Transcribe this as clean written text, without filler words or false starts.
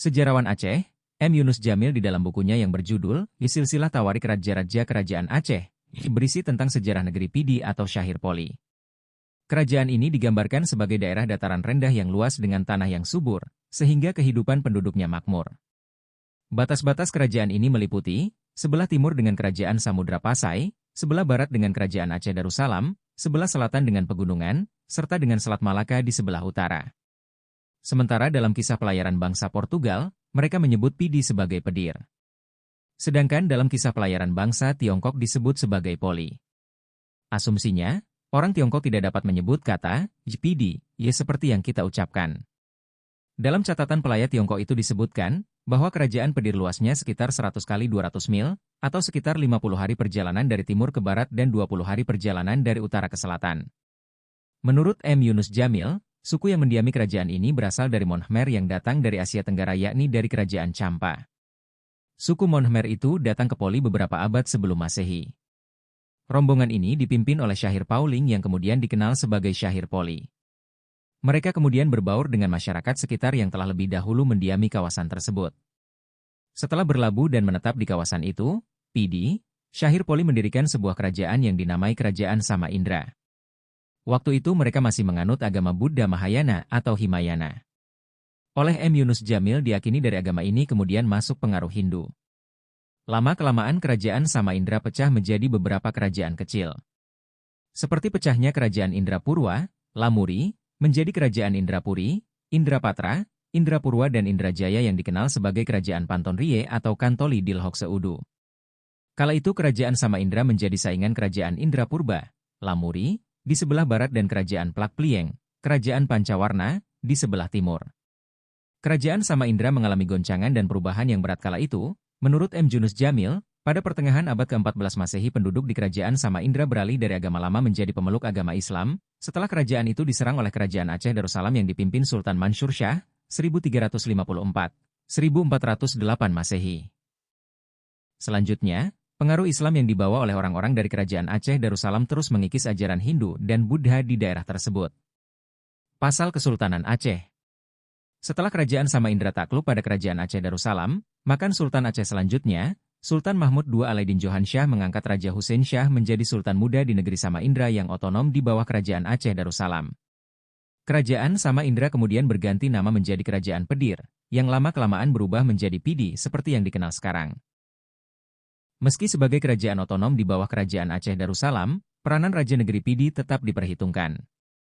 Sejarawan Aceh, M. Yunus Jamil di dalam bukunya yang berjudul Silsilah Tawarik Raja-Raja Kerajaan Aceh, berisi tentang sejarah negeri Pidi atau Syahir Poli. Kerajaan ini digambarkan sebagai daerah dataran rendah yang luas dengan tanah yang subur, sehingga kehidupan penduduknya makmur. Batas-batas kerajaan ini meliputi, sebelah timur dengan Kerajaan Samudra Pasai, sebelah barat dengan Kerajaan Aceh Darussalam, sebelah selatan dengan pegunungan, serta dengan Selat Malaka di sebelah utara. Sementara dalam kisah pelayaran bangsa Portugal, mereka menyebut Pidi sebagai Pedir. Sedangkan dalam kisah pelayaran bangsa Tiongkok disebut sebagai Poli. Asumsinya, orang Tiongkok tidak dapat menyebut kata Pidi, ya seperti yang kita ucapkan. Dalam catatan pelayar Tiongkok itu disebutkan, bahwa kerajaan Pedir luasnya sekitar 100 kali 200 mil, atau sekitar 50 hari perjalanan dari timur ke barat dan 20 hari perjalanan dari utara ke selatan. Menurut M. Yunus Jamil, suku yang mendiami kerajaan ini berasal dari Mon Khmer yang datang dari Asia Tenggara yakni dari Kerajaan Champa. Suku Mon Khmer itu datang ke Poli beberapa abad sebelum Masehi. Rombongan ini dipimpin oleh Syahir Pauling yang kemudian dikenal sebagai Syahir Poli. Mereka kemudian berbaur dengan masyarakat sekitar yang telah lebih dahulu mendiami kawasan tersebut. Setelah berlabuh dan menetap di kawasan itu, Pidi, Syahir Poli mendirikan sebuah kerajaan yang dinamai Kerajaan Sama Indra. Waktu itu mereka masih menganut agama Buddha Mahayana atau Himayana. Oleh M. Yunus Jamil diyakini dari agama ini kemudian masuk pengaruh Hindu. Lama-kelamaan kerajaan Sama Indra pecah menjadi beberapa kerajaan kecil. Seperti pecahnya kerajaan Indrapurwa, Lamuri, menjadi kerajaan Indrapuri, Indrapatra, Indrapurwa dan Indrajaya yang dikenal sebagai kerajaan Pantonrie atau Kantoli Dilhok Seudu. Kala itu kerajaan Sama Indra menjadi saingan kerajaan Indrapurba, Lamuri, di sebelah barat dan kerajaan Plak Plieng, kerajaan Pancawarna, di sebelah timur. Kerajaan Sama Indra mengalami goncangan dan perubahan yang berat kala itu. Menurut M. Yunus Jamil, pada pertengahan abad ke-14 Masehi penduduk di kerajaan Sama Indra beralih dari agama lama menjadi pemeluk agama Islam, setelah kerajaan itu diserang oleh kerajaan Aceh Darussalam yang dipimpin Sultan Mansur Shah, 1354-1408 Masehi. Selanjutnya, pengaruh Islam yang dibawa oleh orang-orang dari kerajaan Aceh Darussalam terus mengikis ajaran Hindu dan Buddha di daerah tersebut. Pasal Kesultanan Aceh. Setelah kerajaan Sama Indra takluk pada kerajaan Aceh Darussalam, maka Sultan Aceh selanjutnya, Sultan Mahmud II Alaidin Johan Shah mengangkat Raja Hussein Shah menjadi Sultan muda di negeri Sama Indra yang otonom di bawah kerajaan Aceh Darussalam. Kerajaan Sama Indra kemudian berganti nama menjadi Kerajaan Pedir, yang lama-kelamaan berubah menjadi Pidi seperti yang dikenal sekarang. Meski sebagai kerajaan otonom di bawah kerajaan Aceh Darussalam, peranan Raja Negeri Pidi tetap diperhitungkan.